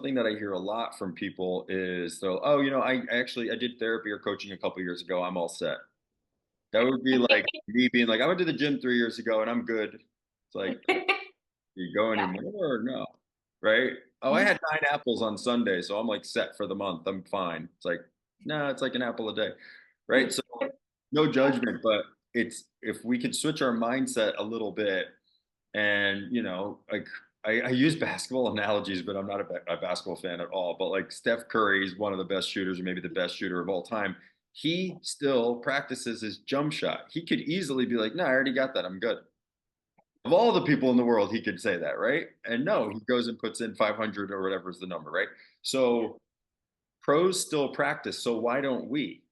something that I hear a lot from people is they'll, oh, I did therapy or coaching a couple years ago. I'm all set. That would be like me being like, I went to the gym 3 years ago and I'm good. It's like, you go Yeah. anymore or no? Right? Oh, I Mhm. had 9 apples on Sunday, so I'm like set for the month. I'm fine. It's like, no, it's like an apple a day. Right? So no Yeah. judgment, but it's if we could switch our mindset a little bit and like I use basketball analogies, but I'm not a basketball fan at all. But like Steph Curry is one of the best shooters, or maybe the best shooter of all time. He still practices his jump shot. He could easily be like, "No, I already got that. I'm good." Of all the people in the world, he could say that, right? And no, he goes and puts in 500 or whatever is the number, right? Yeah. So pros still practice. So why don't we?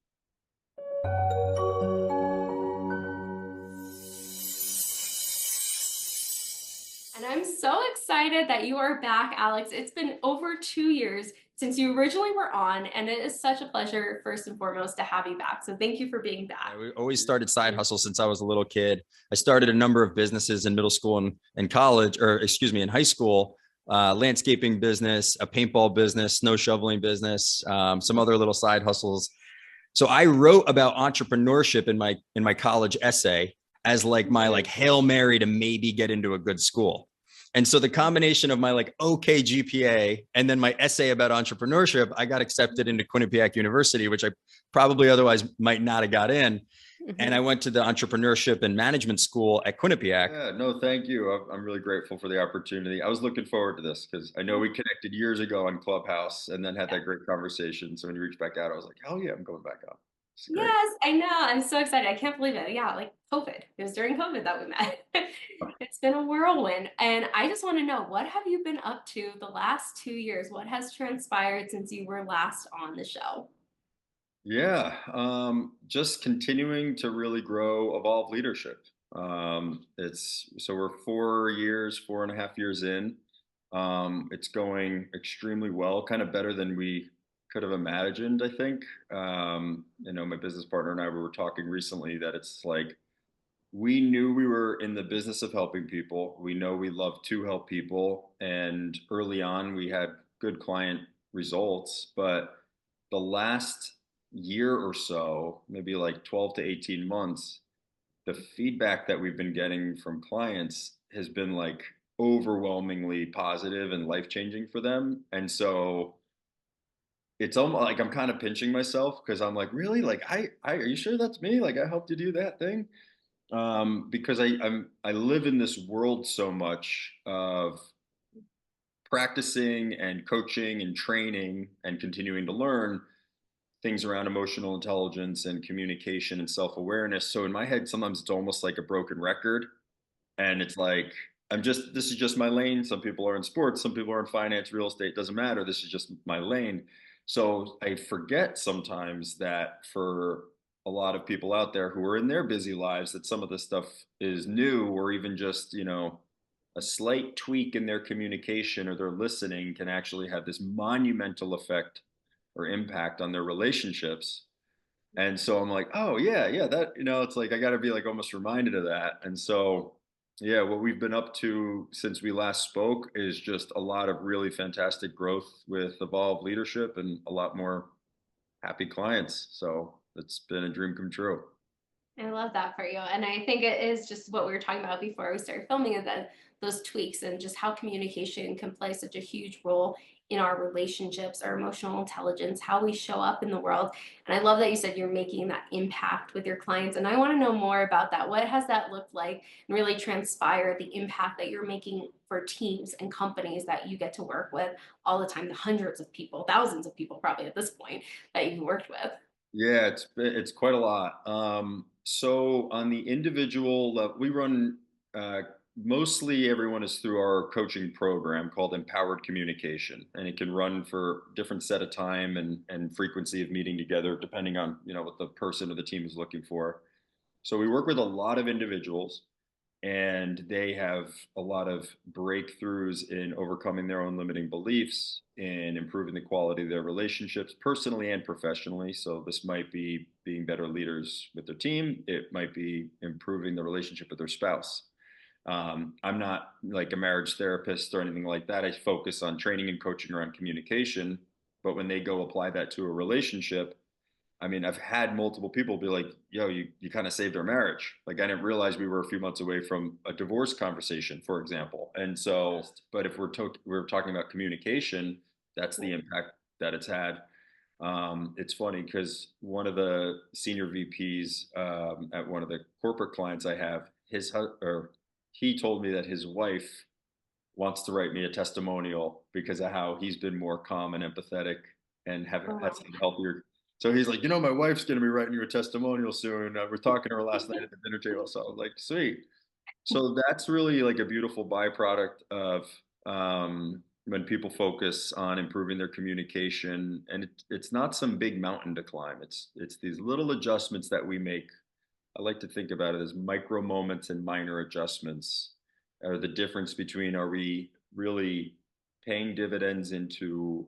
And I'm so excited that you are back, Alex. It's been over 2 years since you originally were on, and it is such a pleasure, first and foremost, to have you back. So thank you for being Yeah, back. we always started side hustles since I was a little kid. I started a number of businesses in middle school and college, or excuse me, in high school. Landscaping business, a paintball business, snow shoveling business, some other little side hustles. So I wrote about entrepreneurship in my college essay as like my like Hail Mary to maybe get into a good school. And so the combination of my like okay GPA and then my essay about entrepreneurship, I got accepted into Quinnipiac University, which I probably otherwise might not have got in. And I Mhm. went to the entrepreneurship and management school at Quinnipiac. Yeah, no, thank you. I'm really grateful for the opportunity. I was looking forward to this because I know we connected years ago on Clubhouse and then had Yeah. that great conversation. So when you reached back out, I was like, hell yeah, I'm going back on. It's great. Yes, I know. I'm so excited. I can't believe it. Yeah, like COVID. It was during COVID that we met. It's been a whirlwind. And I just want to know, what have you been up to the last 2 years? What has transpired since you were last on the show? Yeah, just continuing to really grow, evolve leadership. It's so we're 4 years, 4.5 years in. It's going extremely well, kind of better than we could have imagined, I think. My business partner and I were talking recently that it's like we knew we were in the business of helping people. We know we love to help people. And early on, we had good client results. But the last year or so, maybe like 12 to 18 months, the feedback that we've been getting from clients has been like overwhelmingly positive and life changing for them. And so it's almost like I'm kind of pinching myself because I'm like, really? Like, are you sure that's me? Like, I helped you do that thing? Because I live in this world so much of practicing and coaching and training and continuing to learn things around emotional intelligence and communication and self-awareness. So in my head, sometimes it's almost like a broken record. And it's like, this is just my lane. Some people are in sports, some people are in finance, real estate, doesn't matter. This is just my lane. So I forget sometimes that for a lot of people out there who are in their busy lives, that some of this stuff is new or even just, a slight tweak in their communication or their listening can actually have this monumental effect or impact on their relationships. And so I'm like, oh yeah, yeah, that it's like I got to be like almost reminded of that. And so yeah, what we've been up to since we last spoke is just a lot of really fantastic growth with Evolve leadership and a lot more happy clients. So it's been a dream come true. I love that for you. And I think it is just what we were talking about before we started filming is that those tweaks and just how communication can play such a huge role in our relationships, our emotional intelligence, how we show up in the world. And I love that you said you're making that impact with your clients. And I want to know more about that. What has that looked like and really transpired the impact that you're making for teams and companies that you get to work with all the time, the hundreds of people, thousands of people probably at this point that you've worked with? Yeah, it's quite a lot. So on the individual level, we run mostly everyone is through our coaching program called Empowered Communication, and it can run for different set of time and frequency of meeting together depending on what the person or the team is looking for. So we work with a lot of individuals and they have a lot of breakthroughs in overcoming their own limiting beliefs in improving the quality of their relationships personally and professionally. So this might be being better leaders with their team, it might be improving the relationship with their spouse. I'm not like a marriage therapist or anything like that. I focus on training and coaching around communication. But when they go apply that to a relationship, I mean, I've had multiple people be like, yo, you kind of saved our marriage. Like, I didn't realize we were a few months away from a divorce conversation, for example. And so, but if we're talking about communication, that's the impact that it's had. It's funny because one of the senior VPs at one of the corporate clients I have, or he told me that his wife wants to write me a testimonial because of how he's been more calm and empathetic and have Oh, had some healthier. So he's like, my wife's going to be writing you a testimonial soon. We're talking to her last night at the dinner table. So I was like, sweet. So that's really like a beautiful byproduct of when people focus on improving their communication, and it's not some big mountain to climb. It's these little adjustments that we make. I like to think about it as micro moments and minor adjustments are the difference between, are we really paying dividends into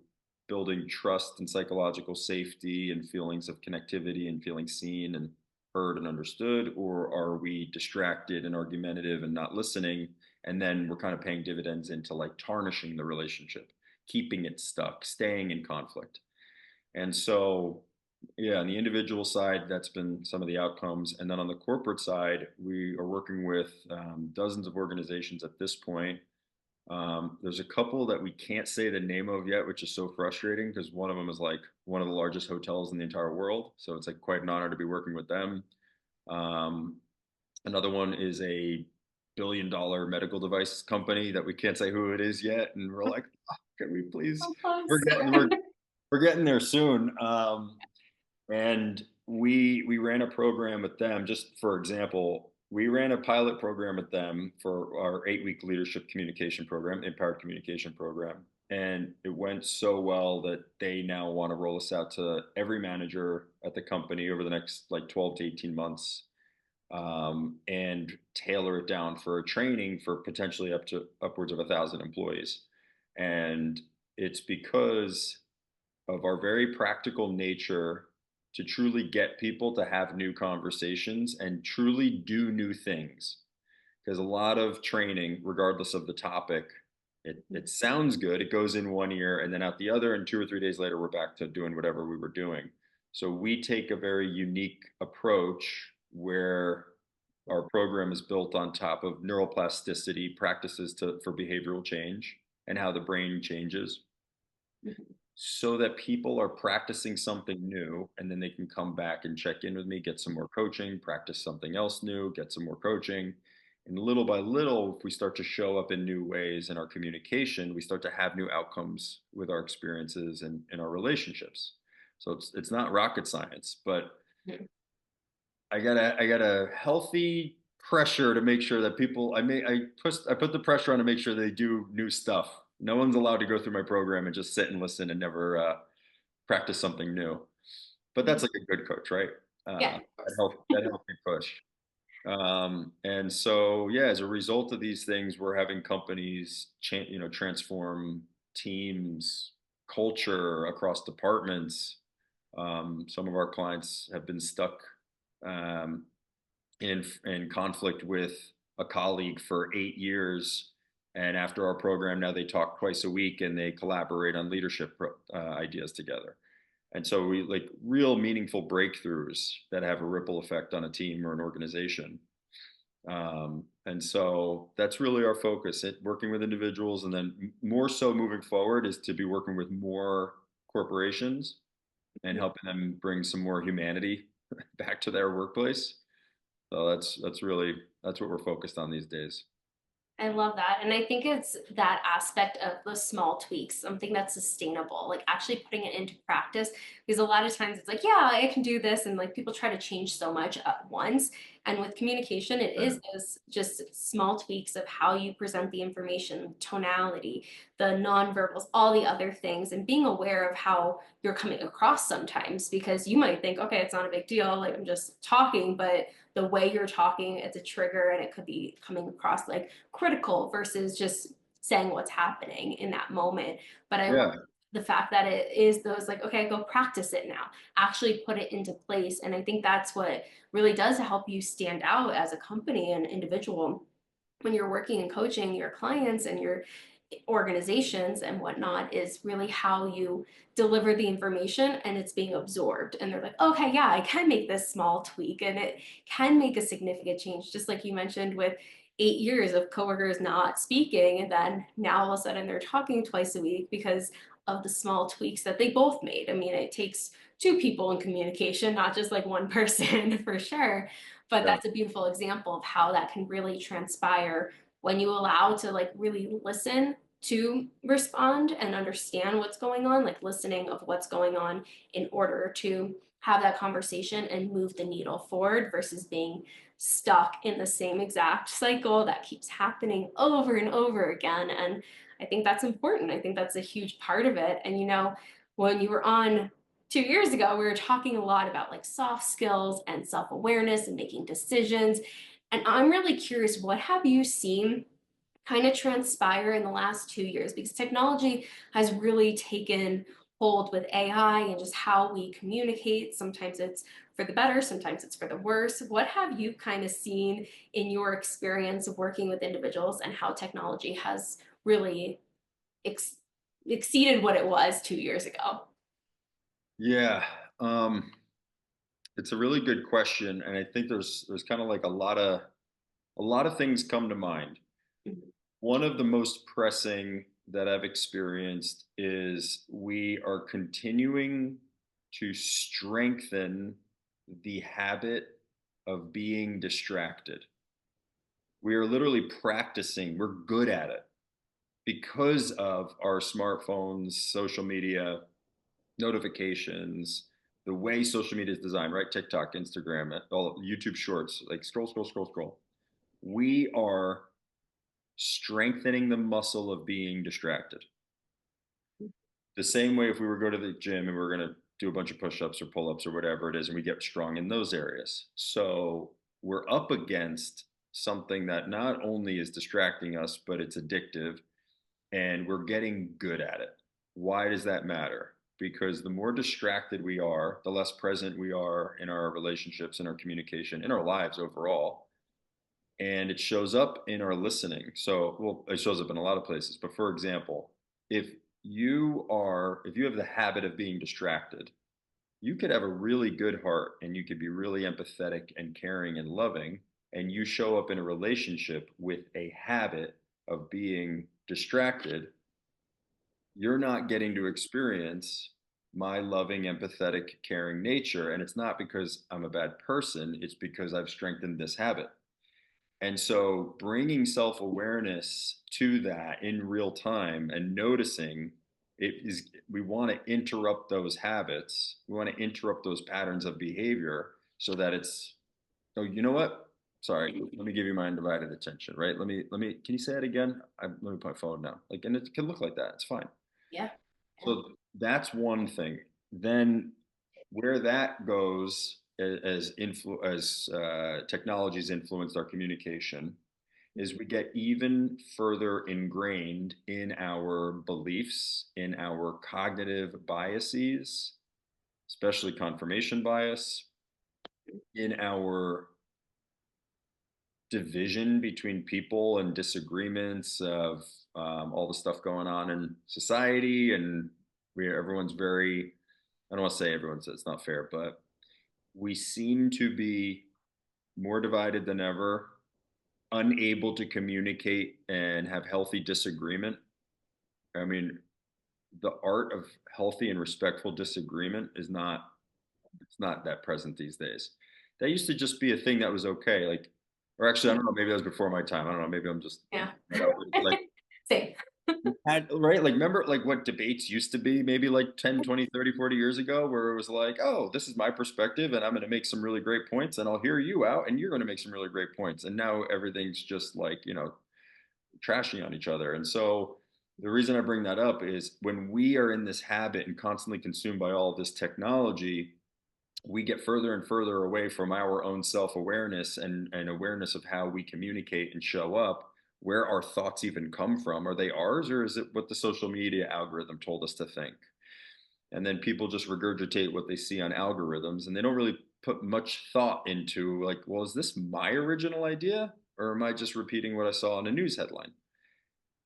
building trust and psychological safety and feelings of connectivity and feeling seen and heard and understood, or are we distracted and argumentative and not listening, and then we're kind of paying dividends into like tarnishing the relationship, keeping it stuck, staying in conflict. And so, yeah, on the individual side, that's been some of the outcomes. And then on the corporate side, we are working with dozens of organizations at this point. There's a couple that we can't say the name of yet, which is so frustrating because one of them is like one of the largest hotels in the entire world. So it's like quite an honor to be working with them. Um, Another one is a billion-dollar medical device company that we can't say who it is yet. And we're like, oh, can we please? so We're close. getting we're we're getting there soon. And we ran a program with them. Just for example, we ran a pilot program with them for our 8-week leadership communication program, empowered communication program. And it went so well that they now want to roll us out to every manager at the company over the next like 12 to 18 months, and tailor it down for a training for potentially up to upwards of 1,000 employees. And it's because of our very practical nature to truly get people to have new conversations and truly do new things. Because a lot of training, regardless of the topic, it sounds good. It goes in one ear and then out the other, and 2 or 3 days later, we're back to doing whatever we were doing. So we take a very unique approach where our program is built on top of neuroplasticity practices for behavioral change and how the brain changes, so that people are practicing something new and then they can come back and check in with me, get some more coaching, practice something else new, get some more coaching. And little by little, if we start to show up in new ways in our communication, we start to have new outcomes with our experiences and in our relationships. So it's not rocket science, but I got a healthy pressure to make sure that people, I put the pressure on to make sure they do new stuff. No one's allowed to go through my program and just sit and listen and never practice something new. But that's like a good coach, right? Yeah. That helped me push. And so, yeah, as a result of these things, we're having companies, transform teams, culture across departments. Some of our clients have been stuck um, in conflict with a colleague for 8 years. And after our program, now they talk twice a week and they collaborate on leadership ideas together. And so we like real meaningful breakthroughs that have a ripple effect on a team or an organization. And so that's really our focus, working with individuals. And then more so moving forward is to be working with more corporations and helping them bring some more humanity back to their workplace. So that's what we're focused on these days. I love that. And I think it's that aspect of the small tweaks, something that's sustainable, like actually putting it into practice. Because a lot of times it's like, yeah, I can do this. And like people try to change so much at once. And with communication, it is those just small tweaks of how you present the information, tonality, the nonverbals, all the other things, and being aware of how you're coming across sometimes, because you might think, okay, it's not a big deal. Like I'm just talking, but the way you're talking, it's a trigger and it could be coming across like critical versus just saying what's happening in that moment. But I love Yeah. the fact that it is those like, okay, go practice it now, actually put it into place. And I think that's what really does help you stand out as a company and individual. when you're working and coaching your clients and your organizations and whatnot is really how you deliver the information and it's being absorbed. And they're like, okay, yeah, I can make this small tweak and it can make a significant change. Just like you mentioned with 8 years of coworkers not speaking. And then now all of a sudden they're talking twice a week because of the small tweaks that they both made. I mean, it takes two people in communication, not just like one person for sure. But Yeah. that's a beautiful example of how that can really transpire when you allow to like really listen to respond and understand what's going on, like listening of what's going on in order to have that conversation and move the needle forward versus being stuck in the same exact cycle that keeps happening over and over again. And I think that's important. I think that's a huge part of it. And when you were on 2 years ago, we were talking a lot about like soft skills and self-awareness and making decisions. And I'm really curious, what have you seen kind of transpire in the last 2 years? Because technology has really taken hold with AI and just how we communicate. Sometimes it's for the better, sometimes it's for the worse. What have you kind of seen in your experience of working with individuals and how technology has really ex- exceeded what it was 2 years ago? Yeah. Um, it's a really good question, and I think there's kind of like a lot of things come to mind. Mhm. One of the most pressing that I've experienced is we are continuing to strengthen the habit of being distracted. We are literally practicing, we're good at it because of our smartphones, social media, notifications, the way social media is designed, right? TikTok, Instagram, all YouTube shorts, like scroll, scroll, scroll, scroll. We are strengthening the muscle of being distracted. The same way if we were to go to the gym and we are going to do a bunch of push-ups or pull-ups or whatever it is, and we get strong in those areas. So we're up against something that not only is distracting us, but it's addictive, and we're getting good at it. Why does that matter? Because the more distracted we are, the less present we are in our relationships, in our communication, in our lives overall. And it shows up in our listening. So, well, it shows up in a lot of places. But for example, if if you have the habit of being distracted, you could have a really good heart and you could be really empathetic and caring and loving, and you show up in a relationship with a habit of being distracted, you're not getting to experience my loving, empathetic, caring nature. And it's not because I'm a bad person, it's because I've strengthened this habit. And so bringing self awareness to that in real time and noticing it is, we want to interrupt those habits. We want to interrupt those patterns of behavior so that it's, oh, you know what? Sorry, let me give you my undivided attention, right? Can you say it again? Let me put my phone down. Like, and it can look like that. It's fine. Yeah. Yeah. So that's one thing. Then where that goes as technologies influenced our communication is we get even further ingrained in our beliefs, in our cognitive biases, especially confirmation bias, in our division between people and disagreements of all the stuff going on in society, and everyone's very, I don't want to say everyone's, it's not fair, but we seem to be more divided than ever, unable to communicate and have healthy disagreement. I mean, the art of healthy and respectful disagreement is not, it's not that present these days. That used to just be a thing that was okay. Like, or actually, I don't know, maybe that was before my time. I don't know, maybe I'm just Yeah. like Same. right, like remember like what debates used to be maybe like 10, 20, 30, 40 years ago, where it was like, oh, this is my perspective and I'm going to make some really great points and I'll hear you out and you're going to make some really great points. And now everything's just like, trashing on each other. And so the reason I bring that up is when we are in this habit and constantly consumed by all this technology, we get further and further away from our own self-awareness and awareness of how we communicate and show up, where our thoughts even come from. Are they ours, or is it what the social media algorithm told us to think? And then people just regurgitate what they see on algorithms, and they don't really put much thought into like, well, is this my original idea, or am I just repeating what I saw in a news headline?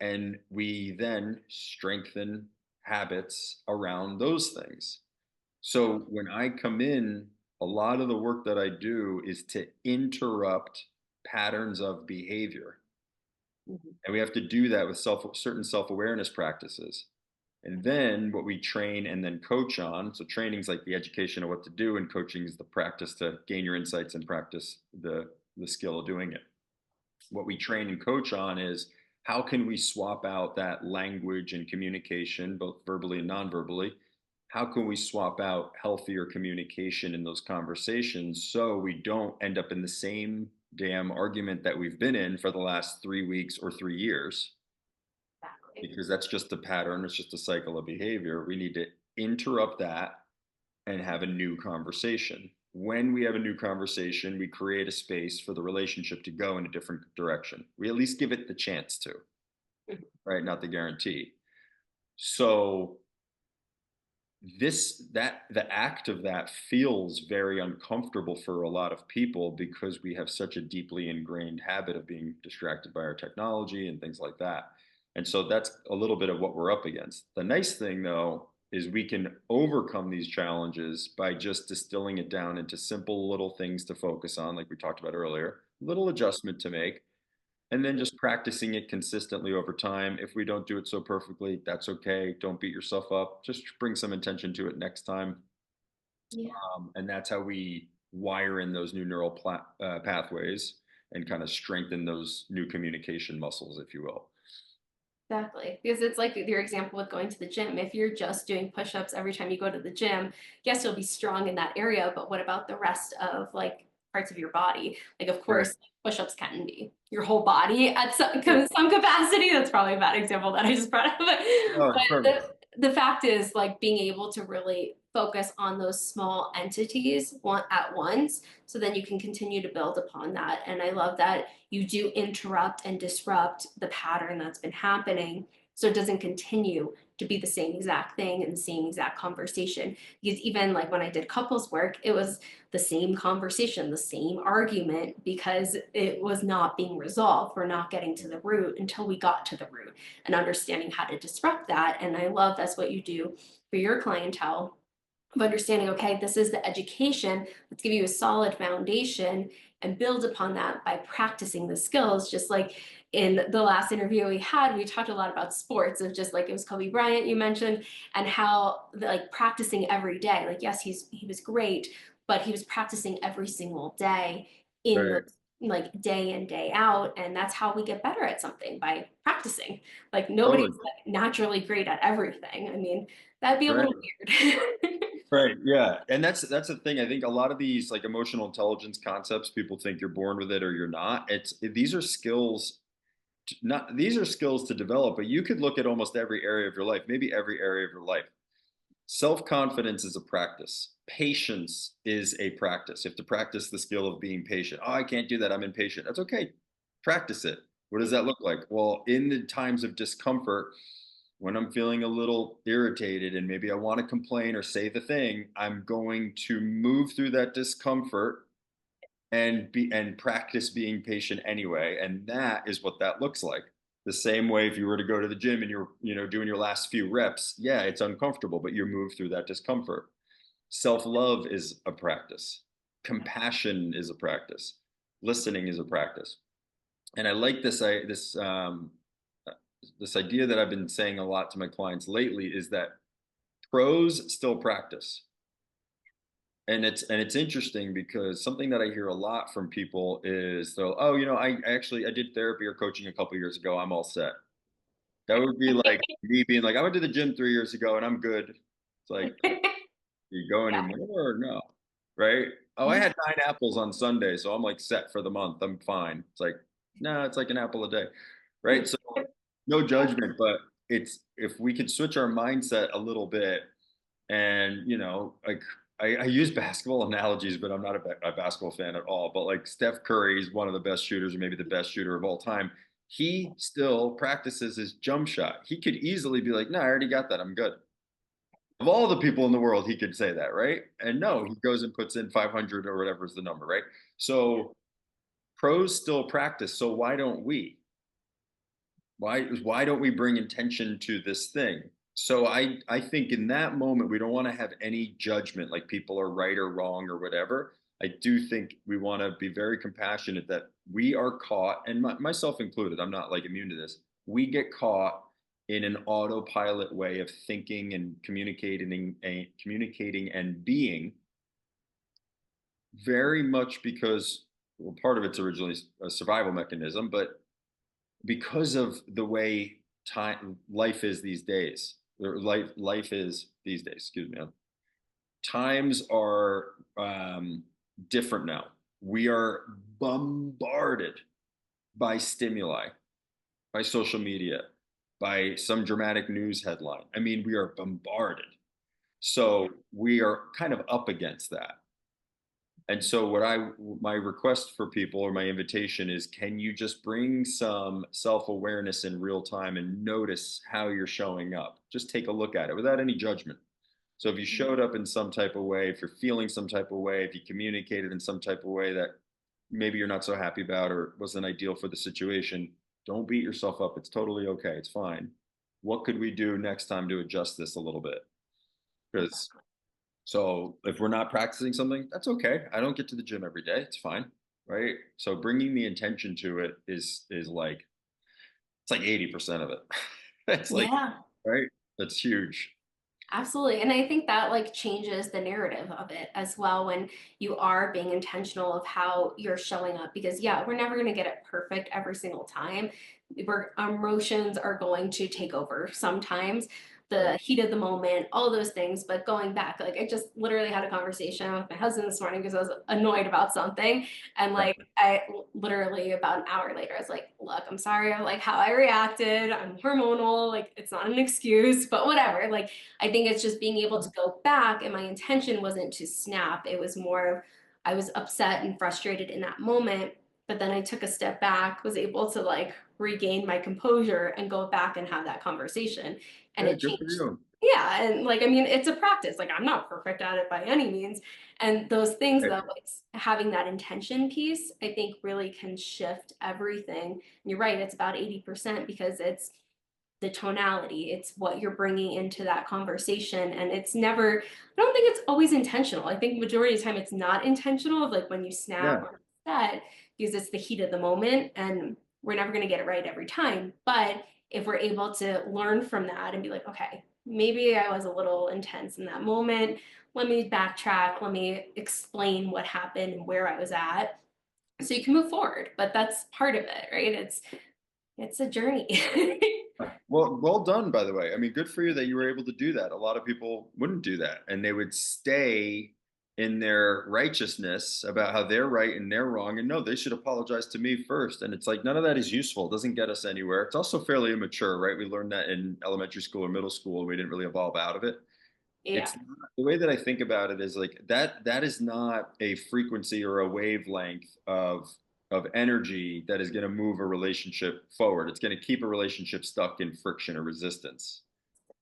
And we then strengthen habits around those things. So when I come in, a lot of the work that I do is to interrupt patterns of behavior. Mhm. And we have to do that with certain self-awareness practices. And then what we train and then coach on. So training is like the education of what to do, and coaching is the practice to gain your insights and practice the skill of doing it. What we train and coach on is how can we swap out that language and communication, both verbally and non-verbally. How can we swap out healthier communication in those conversations so we don't end up in the same damn argument that we've been in for the last 3 weeks or 3 years? Exactly. Because that's just a pattern, it's just a cycle of behavior. We need to interrupt that and have a new conversation. When we have a new conversation, we create a space for the relationship to go in a different direction. We at least give it the chance to, Mhm. right? Not the guarantee. So the act of that feels very uncomfortable for a lot of people because we have such a deeply ingrained habit of being distracted by our technology and things like that. And so that's a little bit of what we're up against. The nice thing though is we can overcome these challenges by just distilling it down into simple little things to focus on, like we talked about earlier, little adjustment to make, and then just practicing it consistently over time. If we don't do it so perfectly, that's okay. Don't beat yourself up. Just bring some intention to it next time. Yeah. And that's how we wire in those new neural pathways and kind of strengthen those new communication muscles, if you will. Exactly. Because it's like your example with going to the gym. If you're just doing push-ups every time you go to the gym, yes, you'll be strong in that area, but what about the rest of like parts of your body? Like, of Right. course, push-ups can be your whole body at Yeah. some capacity. That's probably a bad example that I just brought up. Oh, But it's perfect. the fact is like being able to really focus on those small entities at once, so then you can continue to build upon that. And I love that you do interrupt and disrupt the pattern that's been happening so it doesn't continue to be the same exact thing and the same exact conversation. Because even like when I did couples work, it was the same conversation, the same argument, because it was not being resolved. We're not getting to the root until we got to the root and understanding how to disrupt that. And I love that's what you do for your clientele of understanding, okay, this is the education. Let's give you a solid foundation and build upon that by practicing the skills. Just like in the last interview we had, we talked a lot about sports, of just like it was Kobe Bryant you mentioned, and how like practicing every day. Like yes, he was great, but he was practicing every single day in Right. those like day in day out, and that's how we get better at something, by practicing. Like Totally. nobody's like naturally great at everything. I mean, that'd be a Right. little weird. Right. Yeah. And that's the thing. I think a lot of these like emotional intelligence concepts, people think you're born with it or you're not. These are skills, not these are skills to develop, but you could look at almost every area of your life, maybe every area of your life. Self-confidence is a practice. Patience is a practice. You have to practice the skill of being patient. Oh, I can't do that. I'm impatient. That's okay. Practice it. What does that look like? Well, in the times of discomfort, when I'm feeling a little irritated and maybe I want to complain or say the thing, I'm going to move through that discomfort and practice being patient anyway. And that is what that looks like. The same way if you were to go to the gym and you're, doing your last few reps, yeah, it's uncomfortable, but you move through that discomfort. Self-love is a practice. Compassion is a practice. Listening is a practice. And I like this idea that I've been saying a lot to my clients lately is that pros still practice. And it's interesting because something that I hear a lot from people is they'll, oh, I did therapy or coaching a couple years ago. I'm all set. That would be like me being like, I went to the gym 3 years ago and I'm good. It's like, do you go Yeah. anymore or no? Right? Oh, I had 9 apples on Sunday, so I'm like set for the month. I'm fine. It's like, no, it's like an apple a day. Right? So no judgment, but it's if we could switch our mindset a little bit and like I use basketball analogies, but I'm not a basketball fan at all. But like Steph Curry is one of the best shooters, or maybe the best shooter of all time. He still practices his jump shot. He could easily be like, no, I already got that. I'm good. Of all the people in the world, he could say that, right? And no, he goes and puts in 500 or whatever is the number, right? So pros still practice. So why don't we? Why don't we bring intention to this thing? So I think in that moment we don't want to have any judgment like people are right or wrong or whatever. I do think we want to be very compassionate that we are caught, and myself included, I'm not like immune to this. We get caught in an autopilot way of thinking and communicating and being, very much because, well, part of it's originally a survival mechanism, but because of the way time life is these days, or life is these days, excuse me, times are different now. We are bombarded by stimuli, by social media, by some dramatic news headline. I mean, we are bombarded. So we are kind of up against that. And so my request for people, or my invitation is, can you just bring some self-awareness in real time and notice how you're showing up? Just take a look at it without any judgment. So if you showed up in some type of way, if you're feeling some type of way, if you communicated in some type of way that maybe you're not so happy about or wasn't ideal for the situation, don't beat yourself up. It's totally okay. It's fine. What could we do next time to adjust this a little bit? Because so if we're not practicing something, that's okay. I don't get to the gym every day. It's fine, right? So bringing the intention to it is like, it's like 80% of it. It's like, Yeah. right? That's huge. Absolutely. And I think that like changes the narrative of it as well when you are being intentional of how you're showing up. Because yeah, we're never going to get it perfect every single time. Our emotions are going to take over sometimes, Right. the heat of the moment, all those things. But going back, like I just literally had a conversation with my husband this morning because I was annoyed about something. And Right. like I literally about an hour later, I was like, look, I'm sorry, I like how I reacted. I'm hormonal, like it's not an excuse, but whatever. Like I think it's just being able to go back, and my intention wasn't to snap. It was more of I was upset and frustrated in that moment, but then I took a step back, was able to like regain my composure and go back and have that conversation. And Yeah, it good for changed. you. Yeah. And like, I mean, it's a practice. Like, I'm not perfect at it by any means. And those things, Hey, though, it's having that intention piece, I think really can shift everything. And you're right, it's about 80% because it's the tonality, it's what you're bringing into that conversation. And it's never, I don't think it's always intentional. I think majority of the time it's not intentional, of like when you snap yeah, or upset, because it's the heat of the moment and we're never going to get it right every time. But if we're able to learn from that and be like, okay, maybe I was a little intense in that moment, let me backtrack, let me explain what happened and where I was at, so you can move forward. But that's part of it, right? It's a journey. well done, by the way. I mean, good for you that you were able to do that. A lot of people wouldn't do that, and they would stay in their righteousness about how they're right and they're wrong. And no, they should apologize to me first. And it's like none of that is useful. It doesn't get us anywhere. It's also fairly immature, right? We learned that in elementary school or middle school, and we didn't really evolve out of it. Yeah. It's not, the way that I think about it is like that is not a frequency or a wavelength of energy that is going to move a relationship forward. It's going to keep a relationship stuck in friction or resistance,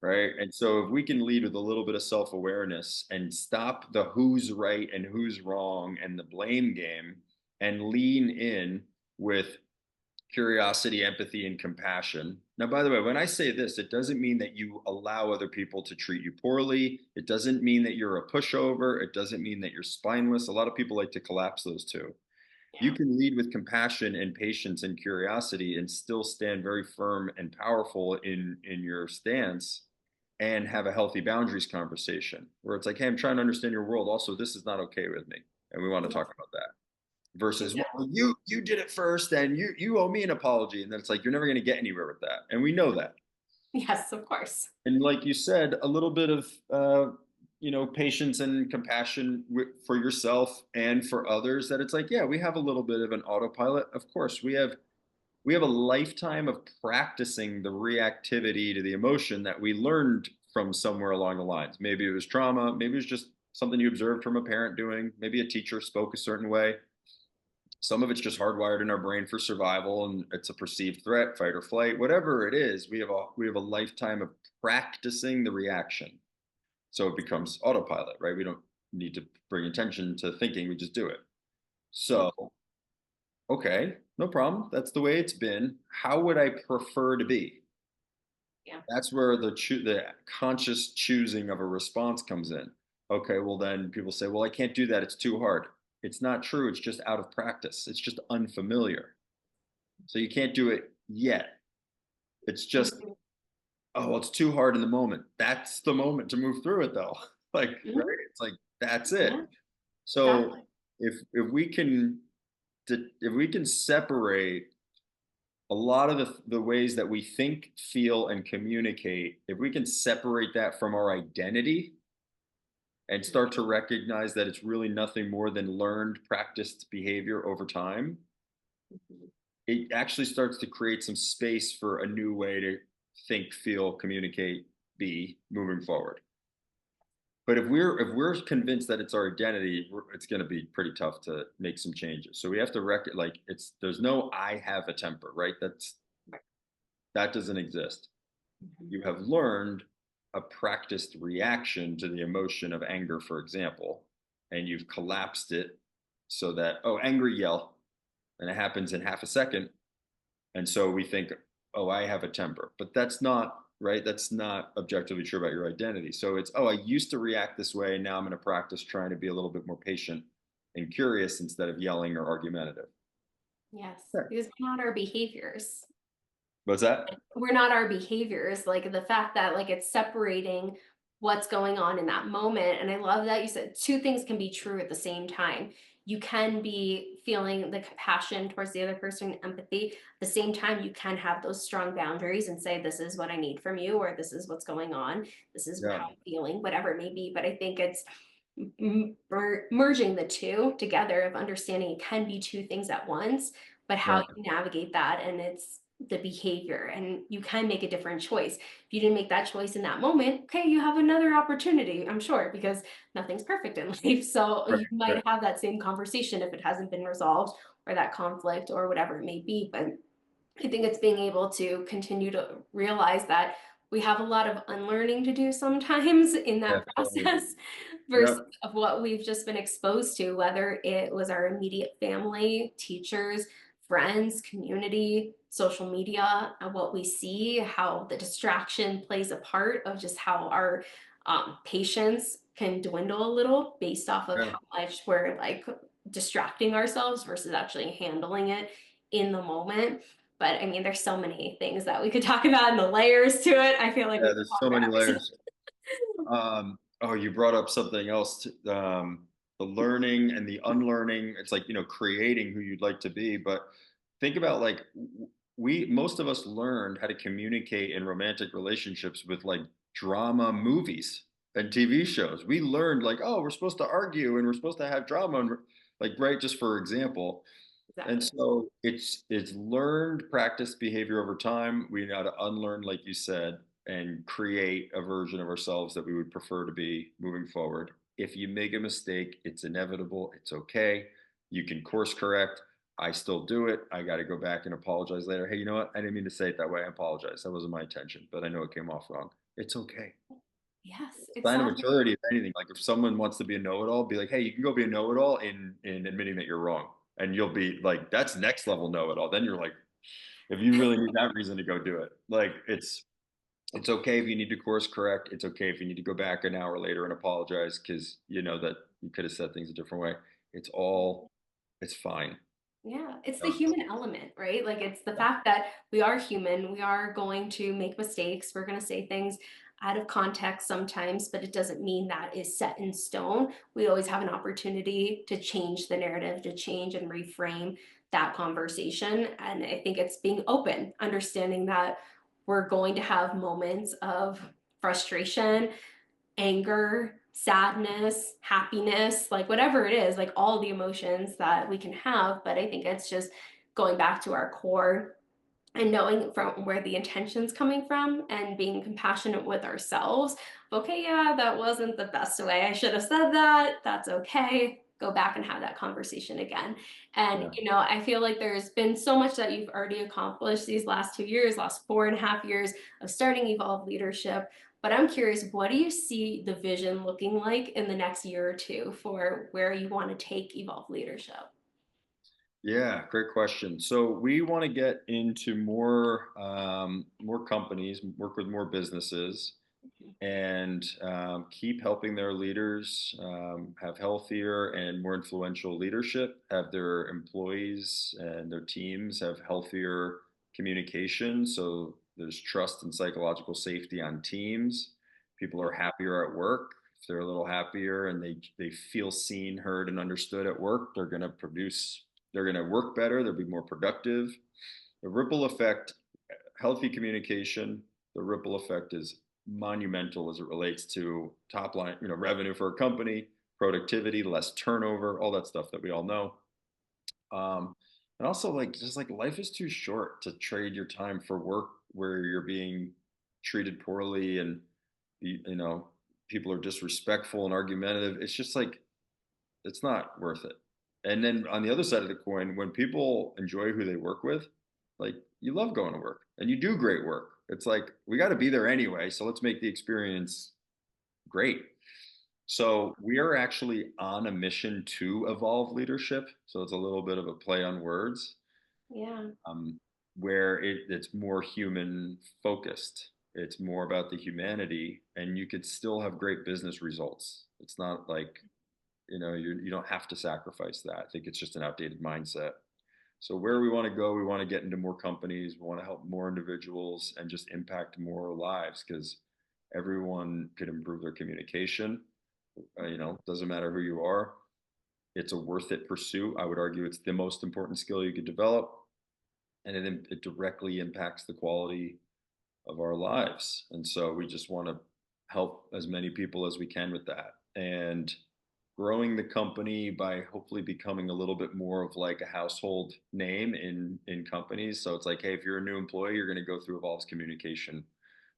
right? And so if we can lead with a little bit of self-awareness and stop the who's right and who's wrong and the blame game, and lean in with curiosity, empathy, and compassion. Now, by the way, when I say this, it doesn't mean that you allow other people to treat you poorly. It doesn't mean that you're a pushover. It doesn't mean that you're spineless. A lot of people like to collapse those two. You Yeah. can lead with compassion and patience and curiosity and still stand very firm and powerful in your stance, and have a healthy boundaries conversation where it's like, hey, I'm trying to understand your world. Also, this is not okay with me. And we want to Yeah. talk about that versus, Yeah. well, you did it first and you owe me an apology. And then it's like you're never going to get anywhere with that, and we know that. Yes, of course. And like you said, a little bit of patience and compassion for yourself and for others, that it's like, yeah, we have a little bit of an autopilot. Of course we have a lifetime of practicing the reactivity to the emotion that we learned from somewhere along the lines. Maybe it was trauma, maybe it was just something you observed from a parent doing, maybe a teacher spoke a certain way. Some of it's just hardwired in our brain for survival, and it's a perceived threat, fight or flight, whatever it is. We have a lifetime of practicing the reaction, so it becomes autopilot, right? We don't need to bring attention to thinking; we just do it. Yeah. So, Okay, no problem. That's the way it's been. How would I prefer to be? Yeah. That's where the conscious choosing of a response comes in. Okay, well then people say, well, I can't do that. It's too hard. It's not true. It's just out of practice. It's just unfamiliar. So you can't do it yet. It's just, Mhm. oh, well, it's too hard in the moment. That's the moment to move through it though. Like, right? Mhm. It's like that's it. Yeah, So exactly. if we can if we can separate a lot of the ways that we think, feel, and communicate, if we can separate that from our identity and start to recognize that it's really nothing more than learned, practiced behavior over time, Mhm. it actually starts to create some space for a new way to think, feel, communicate, be moving forward. But if we're convinced that it's our identity, it's going to be pretty tough to make some changes. So we have to like it's there's no I have a temper, right? Right. That doesn't exist. Mhm. You have learned a practiced reaction to the emotion of anger, for example, and you've collapsed it so that, oh, angry yell, and it happens in half a second. And so we think, oh, I have a temper. But that's not right. That's not objectively true about your identity. So it's, oh, I used to react this way. And now I'm going to practice trying to be a little bit more patient and curious instead of yelling or argumentative. Yes, Sure. because we're not our behaviors. What's that? We're not our behaviors. Like the fact that like it's separating what's going on in that moment. And I love that you said two things can be true at the same time. You can be feeling the compassion towards the other person, empathy. At the same time, you can have those strong boundaries and say, this is what I need from you, or this is what's going on. This is Yeah. how I'm feeling, whatever it may be. But I think it's merging the two together of understanding it can be two things at once, but how Yeah. you navigate that and it's the behavior and you can make a different choice. If you didn't make that choice in that moment, okay, you have another opportunity, I'm sure, because nothing's perfect in life. So Right. you might Right. have that same conversation if it hasn't been resolved or that conflict or whatever it may be. But I think it's being able to continue to realize that we have a lot of unlearning to do sometimes in Yeah. that Totally. process versus Yep. of what we've just been exposed to, whether it was our immediate family, teachers, friends, community, social media, and what we see, how the distraction plays a part of just how our patience can dwindle a little based off of Yeah. how much we're like distracting ourselves versus actually handling it in the moment. But I mean, there's so many things that we could talk about and the layers to it. I feel like we Yeah. could There's talk so many for hours. layers. Oh, you brought up something else. The learning and the unlearning. It's like, creating who you'd like to be. But think about like we, most of us learned how to communicate in romantic relationships with like drama movies and TV shows. We learned like, oh, we're supposed to argue and we're supposed to have drama, and like, right, just for example. And Exactly. so it's learned practice behavior over time. We know how to unlearn, like you said, and create a version of ourselves that we would prefer to be moving forward. If you make a mistake, it's inevitable. It's okay. You can course correct. I still do it. I got to go back and apologize later. Hey, you know what? I didn't mean to say it that way. I apologize. That wasn't my intention, but I know it came off wrong. It's okay. Yes, it's Sign of sad. maturity, if anything. Like if someone wants to be a know-it-all, be like, hey, you can go be a know-it-all in admitting that you're wrong, and you'll be like, that's next level know-it-all. Then you're like, if you really need that reason to go do it, like it's okay if you need to course correct. It's okay if you need to go back an hour later and apologize because you know that you could have said things a different way. It's fine. Yeah, it's the Um, human element, right? Like it's the fact that we are human, we are going to make mistakes, we're going to say things out of context sometimes, but it doesn't mean that is set in stone. We always have an opportunity to change the narrative, to change and reframe that conversation. And I think it's being open, understanding that we're going to have moments of frustration, anger, sadness, happiness, like whatever it is, like all the emotions that we can have. But I think it's just going back to our core and knowing from where the intention's coming from and being compassionate with ourselves. Okay, yeah, that wasn't the best way. I should have said that. That's okay. Go back and have that conversation again. And, yeah. I feel like there's been so much that you've already accomplished these last 2 years, last 4.5 years of starting Evolve Leadership. But I'm curious, what do you see the vision looking like in the next year or two for where you want to take Evolve Leadership? Yeah, great question. So we want to get into more companies, work with more businesses, and keep helping their leaders have healthier and more influential leadership, have their employees and their teams have healthier communication. So there's trust and psychological safety on teams. People are happier at work. If they're a little happier and they feel seen, heard, and understood at work, they're going to work better, they'll be more productive. The ripple effect, healthy communication, the ripple effect is monumental as it relates to top line, revenue for a company, productivity, less turnover, all that stuff that we all know. And also, like, just like life is too short to trade your time for work where you're being treated poorly and you know people are disrespectful and argumentative. It's just like it's not worth it. And then on the other side of the coin, when people enjoy who they work with, like you love going to work and you do great work. It's like we got to be there anyway, so let's make the experience great. So we are actually on a mission to evolve leadership. So it's a little bit of a play on words, Yeah. um, where it's more human focused. It's more about the humanity, and you could still have great business results. It's not like you don't have to sacrifice that. I think it's just an outdated mindset. So where we want to go, we want to get into more companies, we want to help more individuals and just impact more lives because everyone could improve their communication. Doesn't matter who you are. It's a worth it pursuit. I would argue it's the most important skill you could develop, and it directly impacts the quality of our lives. And so we just want to help as many people as we can with that. And growing the company by hopefully becoming a little bit more of like a household name in companies. So it's like, hey, if you're a new employee, you're going to go through Evolve's communication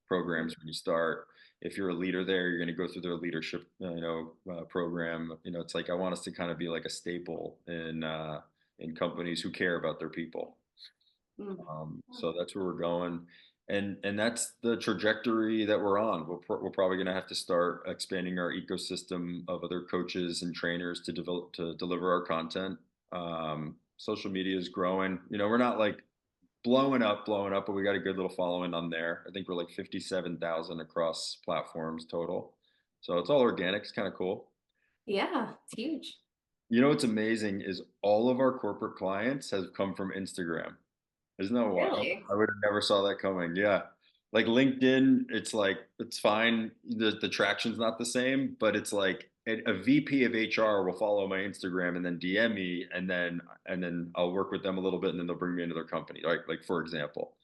programs when you start. If you're a leader there, you're going to go through their leadership, program. It's like I want us to kind of be like a staple in companies who care about their people. Mm. So that's where we're going, and that's the trajectory that we're on. We're probably going to have to start expanding our ecosystem of other coaches and trainers to deliver our content. Social media is growing. We're not like blowing up, but we got a good little following on there. I think we're like 57,000 across platforms total. So it's all organic. It's kind of cool. Yeah, it's huge. What's amazing is all of our corporate clients have come from Instagram. Isn't that wild? Really? I would have never saw that coming. Yeah. Like LinkedIn, it's like it's fine. The traction's not the same, but it's like a VP of HR will follow my Instagram and then DM me and then I'll work with them a little bit and then they'll bring me into their company. Like for example.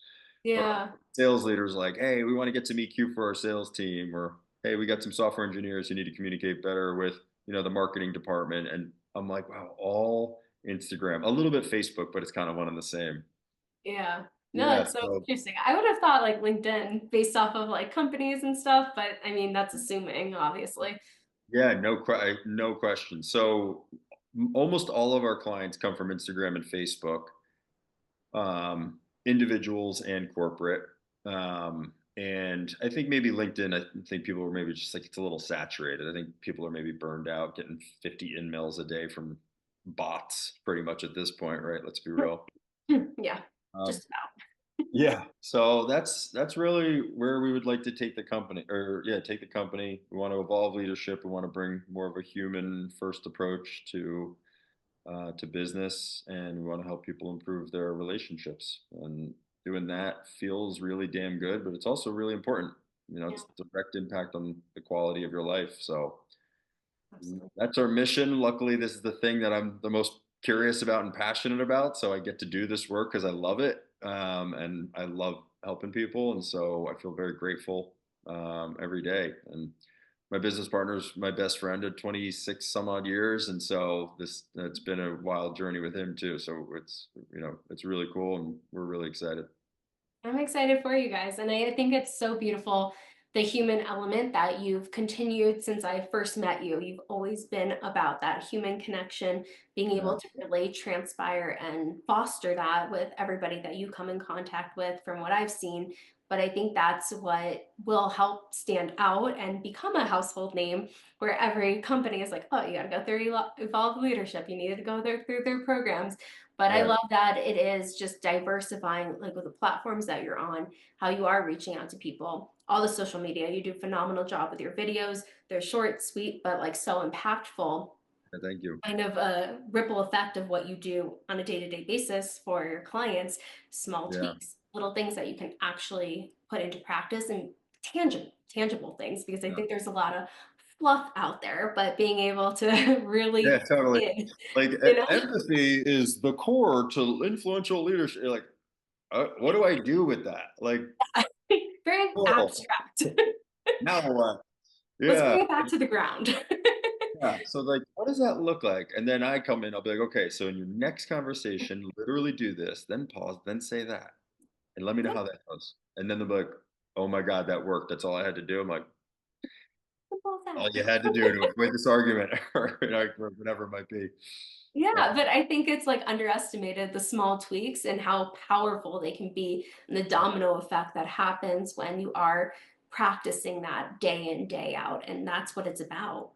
Or Yeah. sales leaders like, hey, we want to get some EQ for our sales team, or hey, we got some software engineers who need to communicate better with, the marketing department. And I'm like, wow, all Instagram, a little bit Facebook, but it's kind of one and the same. Yeah. No, Yeah. that's so So interesting. I would have thought like LinkedIn based off of like companies and stuff, but I mean, that's assuming, obviously. yeah, no question. So almost all of our clients come from Instagram and Facebook, individuals and corporate. And I think maybe LinkedIn, I think people are maybe just like it's a little saturated. I think people are maybe burned out getting 50 in-mails a day from bots pretty much at this point, right? Let's be real. Yeah, Um, just about. yeah, so that's really where we would like to take the company, or yeah, take the company. We want to evolve leadership. We want to bring more of a human first approach to business, and we want to help people improve their relationships. And doing that feels really damn good, but it's also really important. Yeah, It's direct impact on the quality of your life. So absolutely. that's our mission. Luckily, this is the thing that I'm the most curious about and passionate about. So I get to do this work because I love it, and I love helping people. And so I feel very grateful every day. And my business partner is my best friend at 26 some odd years, and so it's been a wild journey with him too. So it's really cool, and we're really excited. I'm excited for you guys. And I think it's so beautiful, the human element that you've continued since I first met you. You've always been about that human connection, being Yeah, able to really transpire and foster that with everybody that you come in contact with, from what I've seen. But I think that's what will help stand out and become a household name where every company is like, oh, you got to go through Evolve Leadership. You needed to go through their programs. But I Right. love that it is just diversifying, like with the platforms that you're on, how you are reaching out to people, all the social media. You do a phenomenal job with your videos. They're short, sweet, but like so impactful, Thank you. kind of a ripple effect of what you do on a day-to-day basis for your clients, small Yeah. tweaks, little things that you can actually put into practice, and tangible things, because I Yeah. think there's a lot of fluff out there, but being able to Yeah, really totally. in, Like you know, empathy is the core to influential leadership. You're like, what do I do with that? Like, very cool. abstract. Now what? Let's Yeah. bring it back to the ground. Yeah. So like, what does that look like? And then I come in, I'll be like, okay, so in your next conversation, literally do this, then pause, then say that. And let me know Yep, how that goes. And then they'll be like, oh my God, that worked. That's all I had to do. I'm like, simple as all that. you had to do to avoid this argument or, or whatever it might be. Yeah, but I think it's like underestimated, the small tweaks and how powerful they can be, and the domino effect that happens when you are practicing that day in, day out. And that's what it's about.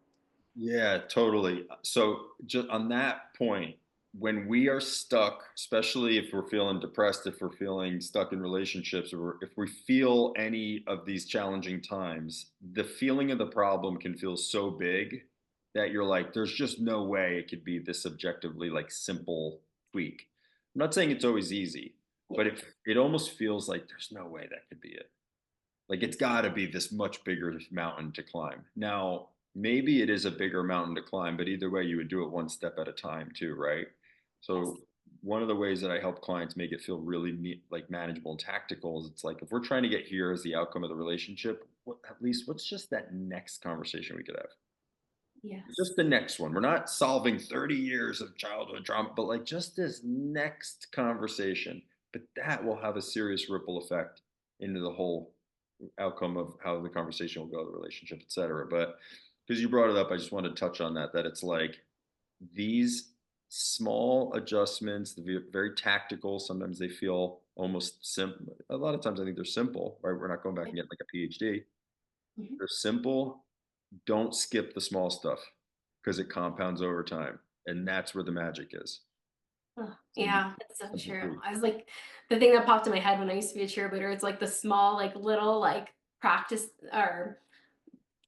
Yeah, totally. So just on that point, when we are stuck, especially if we're feeling depressed, if we're feeling stuck in relationships, or if we feel any of these challenging times, the feeling of the problem can feel so big that you're like, there's just no way it could be this objectively like simple tweak. I'm not saying it's always easy, Yeah. but it almost feels like there's no way that could be it. Like it's got to be this much bigger mountain to climb. Now, maybe it is a bigger mountain to climb, but either way, you would do it one step at a time too, right? Yes. So one of the ways that I help clients make it feel really like manageable and tactical is it's like if we're trying to get here as the outcome of the relationship, at least what's just that next conversation we could have? Just Yes. the next one. We're not solving 30 years of childhood trauma, but like just this next conversation. But that will have a serious ripple effect into the whole outcome of how the conversation will go, the relationship, et cetera. But because you brought it up, I just wanted to touch on that, that it's like these small adjustments, very tactical, sometimes they feel almost simple. A lot of times I think they're simple, right? We're not going back and getting like a PhD. Mhm. They're simple. Don't skip the small stuff because it compounds over time. And that's where the magic is. Oh, Simple, yeah, that's so simple true. tweak. I was like, the thing that popped in my head when I used to be a cheerleader, it's like the small, like little, like practice or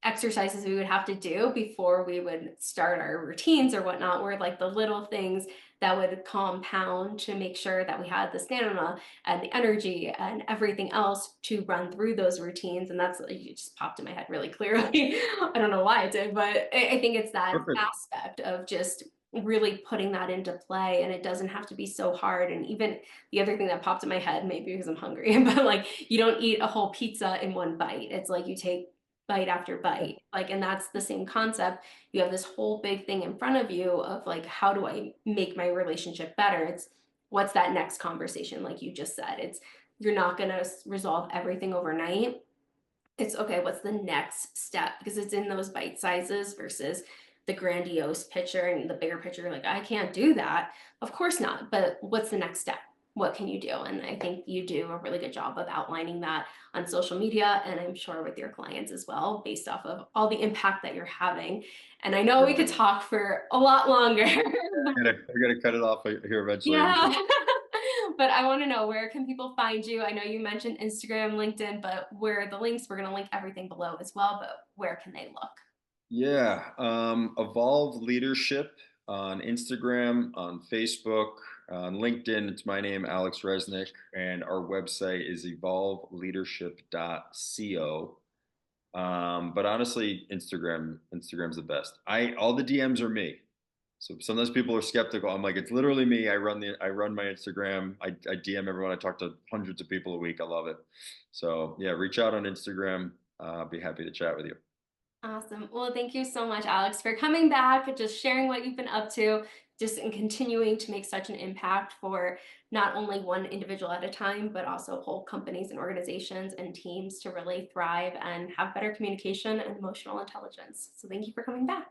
exercises we would have to do before we would start our routines or whatnot, were like the little things that would compound to make sure that we had the stamina and the energy and everything else to run through those routines. And that's, it just popped in my head really clearly. I don't know why it did, but I think it's that Perfect. aspect of just really putting that into play, and it doesn't have to be so hard. And even the other thing that popped in my head, maybe because I'm hungry, but like you don't eat a whole pizza in one bite. It's like you take bite after bite, like, and that's the same concept. You have this whole big thing in front of you of like, how do I make my relationship better? It's what's that next conversation, like you just said. It's, you're not going to resolve everything overnight. It's okay, what's the next step? Because it's in those bite sizes versus the grandiose picture and the bigger picture. Like, I can't do that. Of course not. But what's the next step? What can you do? And I think you do a really good job of outlining that on social media, and I'm sure with your clients as well, based off of all the impact that you're having. And I know we could talk for a lot longer. I gotta cut it off here eventually. Yeah. But I want to know, where can people find you? I know you mentioned Instagram, LinkedIn, but where are the links? We're going to link everything below as well, but where can they look? Yeah, Evolve Leadership on Instagram, on Facebook, on LinkedIn. It's my name, Alex Resnick, and our website is evolveleadership.co. But honestly, Instagram's the best. All the DMs are me. So sometimes people are skeptical. I'm like, it's literally me. I run my Instagram. I DM everyone. I talk to hundreds of people a week. I love it. So yeah, reach out on Instagram. I'll be happy to chat with you. Awesome. Well, thank you so much, Alex, for coming back and just sharing what you've been up to, just in continuing to make such an impact for not only one individual at a time, but also whole companies and organizations and teams to really thrive and have better communication and emotional intelligence. So thank you for coming back.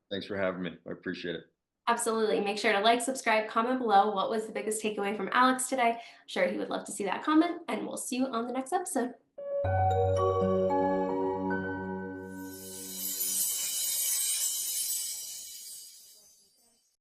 Thanks for having me. I appreciate it. Absolutely. Make sure to like, subscribe, comment below. What was the biggest takeaway from Alex today? I'm sure he would love to see that comment, and we'll see you on the next episode.